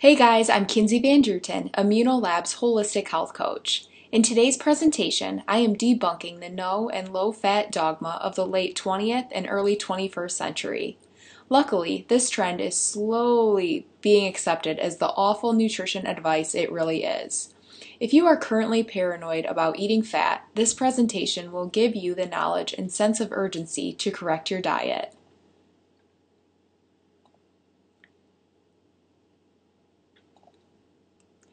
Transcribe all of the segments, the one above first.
Hey guys, I'm Kinsey Van Druten, Immuno Lab's holistic health coach. In today's presentation, I am debunking the no and low-fat dogma of the late 20th and early 21st century. Luckily, this trend is slowly being accepted as the awful nutrition advice it really is. If you are currently paranoid about eating fat, this presentation will give you the knowledge and sense of urgency to correct your diet.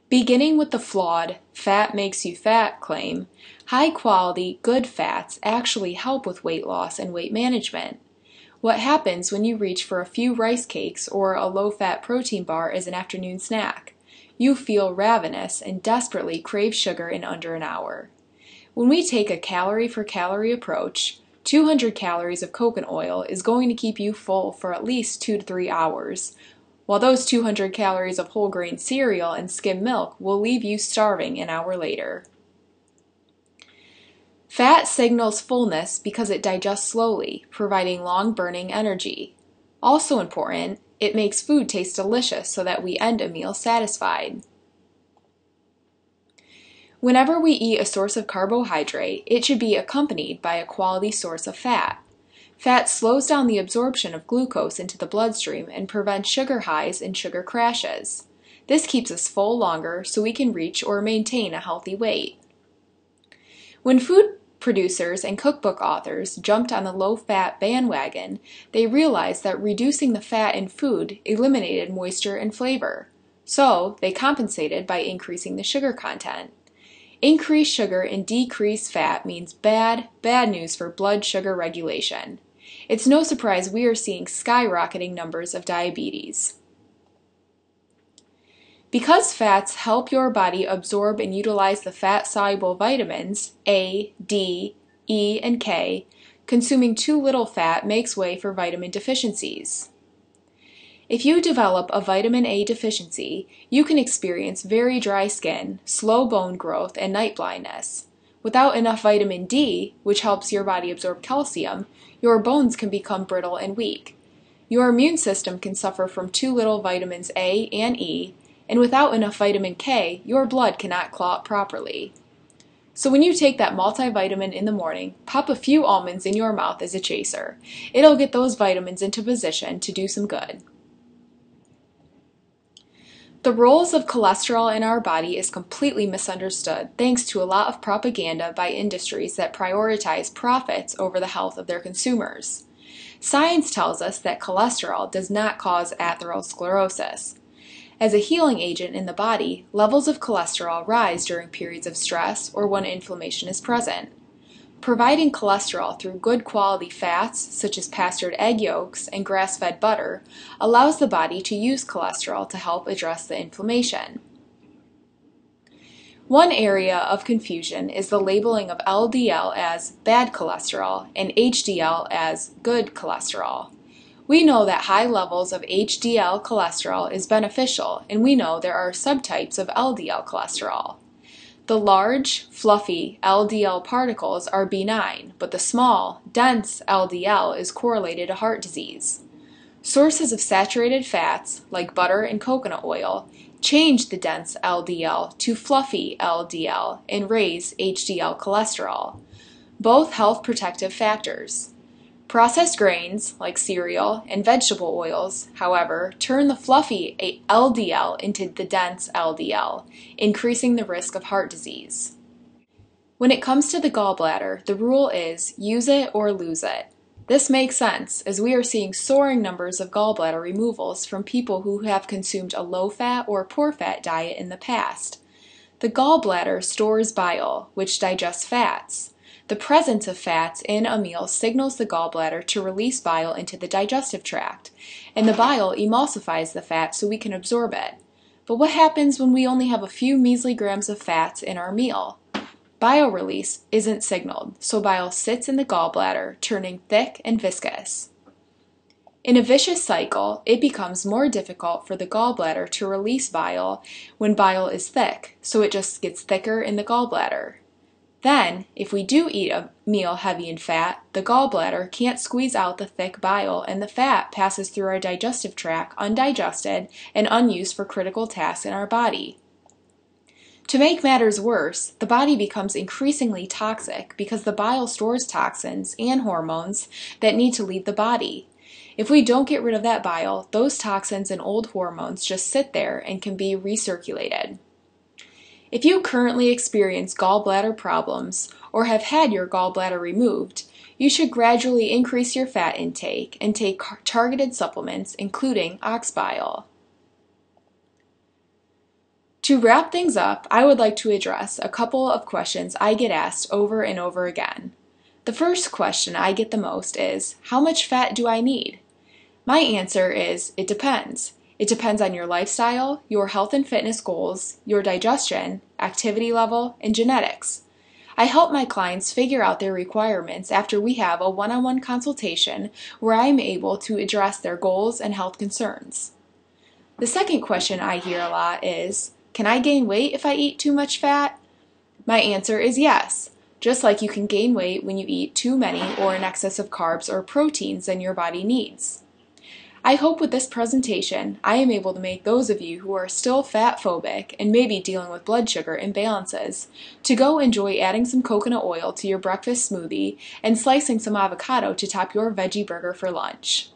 Beginning with the flawed "fat makes you fat" claim, high-quality, good fats actually help with weight loss and weight management. What happens when you reach for a few rice cakes or a low-fat protein bar as an afternoon snack? You feel ravenous and desperately crave sugar in under an hour. When we take a calorie-for-calorie approach, 200 calories of coconut oil is going to keep you full for at least 2 to 3 hours, while those 200 calories of whole grain cereal and skim milk will leave you starving an hour later. Fat signals fullness because it digests slowly, providing long-burning energy. Also important, it makes food taste delicious so that we end a meal satisfied. Whenever we eat a source of carbohydrate, it should be accompanied by a quality source of fat. Fat slows down the absorption of glucose into the bloodstream and prevents sugar highs and sugar crashes. This keeps us full longer so we can reach or maintain a healthy weight. When food producers and cookbook authors jumped on the low-fat bandwagon, they realized that reducing the fat in food eliminated moisture and flavor. So, they compensated by increasing the sugar content. Increased sugar and decreased fat means bad news for blood sugar regulation. It's no surprise we are seeing skyrocketing numbers of diabetes. Because fats help your body absorb and utilize the fat-soluble vitamins A, D, E, and K, consuming too little fat makes way for vitamin deficiencies. If you develop a vitamin A deficiency, you can experience very dry skin, slow bone growth, and night blindness. Without enough vitamin D, which helps your body absorb calcium, your bones can become brittle and weak. Your immune system can suffer from too little vitamins A and E, and without enough vitamin K, your blood cannot clot properly. So when you take that multivitamin in the morning, pop a few almonds in your mouth as a chaser. It'll get those vitamins into position to do some good. The roles of cholesterol in our body is completely misunderstood thanks to a lot of propaganda by industries that prioritize profits over the health of their consumers. Science tells us that cholesterol does not cause atherosclerosis. As a healing agent in the body, levels of cholesterol rise during periods of stress or when inflammation is present. Providing cholesterol through good quality fats, such as pastured egg yolks and grass-fed butter, allows the body to use cholesterol to help address the inflammation. One area of confusion is the labeling of LDL as bad cholesterol and HDL as good cholesterol. We know that high levels of HDL cholesterol is beneficial, and we know there are subtypes of LDL cholesterol. The large, fluffy LDL particles are benign, but the small, dense LDL is correlated to heart disease. Sources of saturated fats, like butter and coconut oil, change the dense LDL to fluffy LDL and raise HDL cholesterol, both health protective factors. Processed grains, like cereal and vegetable oils, however, turn the fluffy LDL into the dense LDL, increasing the risk of heart disease. When it comes to the gallbladder, the rule is use it or lose it. This makes sense, as we are seeing soaring numbers of gallbladder removals from people who have consumed a low-fat or poor-fat diet in the past. The gallbladder stores bile, which digests fats. The presence of fats in a meal signals the gallbladder to release bile into the digestive tract, and the bile emulsifies the fat so we can absorb it. But what happens when we only have a few measly grams of fats in our meal? Bile release isn't signaled, so bile sits in the gallbladder, turning thick and viscous. In a vicious cycle, it becomes more difficult for the gallbladder to release bile when bile is thick, so it just gets thicker in the gallbladder. Then, if we do eat a meal heavy in fat, the gallbladder can't squeeze out the thick bile and the fat passes through our digestive tract undigested and unused for critical tasks in our body. To make matters worse, the body becomes increasingly toxic because the bile stores toxins and hormones that need to leave the body. If we don't get rid of that bile, those toxins and old hormones just sit there and can be recirculated. If you currently experience gallbladder problems or have had your gallbladder removed, you should gradually increase your fat intake and take targeted supplements, including ox bile. To wrap things up, I would like to address a couple of questions I get asked over and over again. The first question I get the most is, how much fat do I need? My answer is, it depends. It depends on your lifestyle, your health and fitness goals, your digestion, activity level, and genetics. I help my clients figure out their requirements after we have a one-on-one consultation where I am able to address their goals and health concerns. The second question I hear a lot is, can I gain weight if I eat too much fat? My answer is yes, just like you can gain weight when you eat too many or in excess of carbs or proteins than your body needs. I hope with this presentation, I am able to make those of you who are still fat phobic and maybe dealing with blood sugar imbalances to go enjoy adding some coconut oil to your breakfast smoothie and slicing some avocado to top your veggie burger for lunch.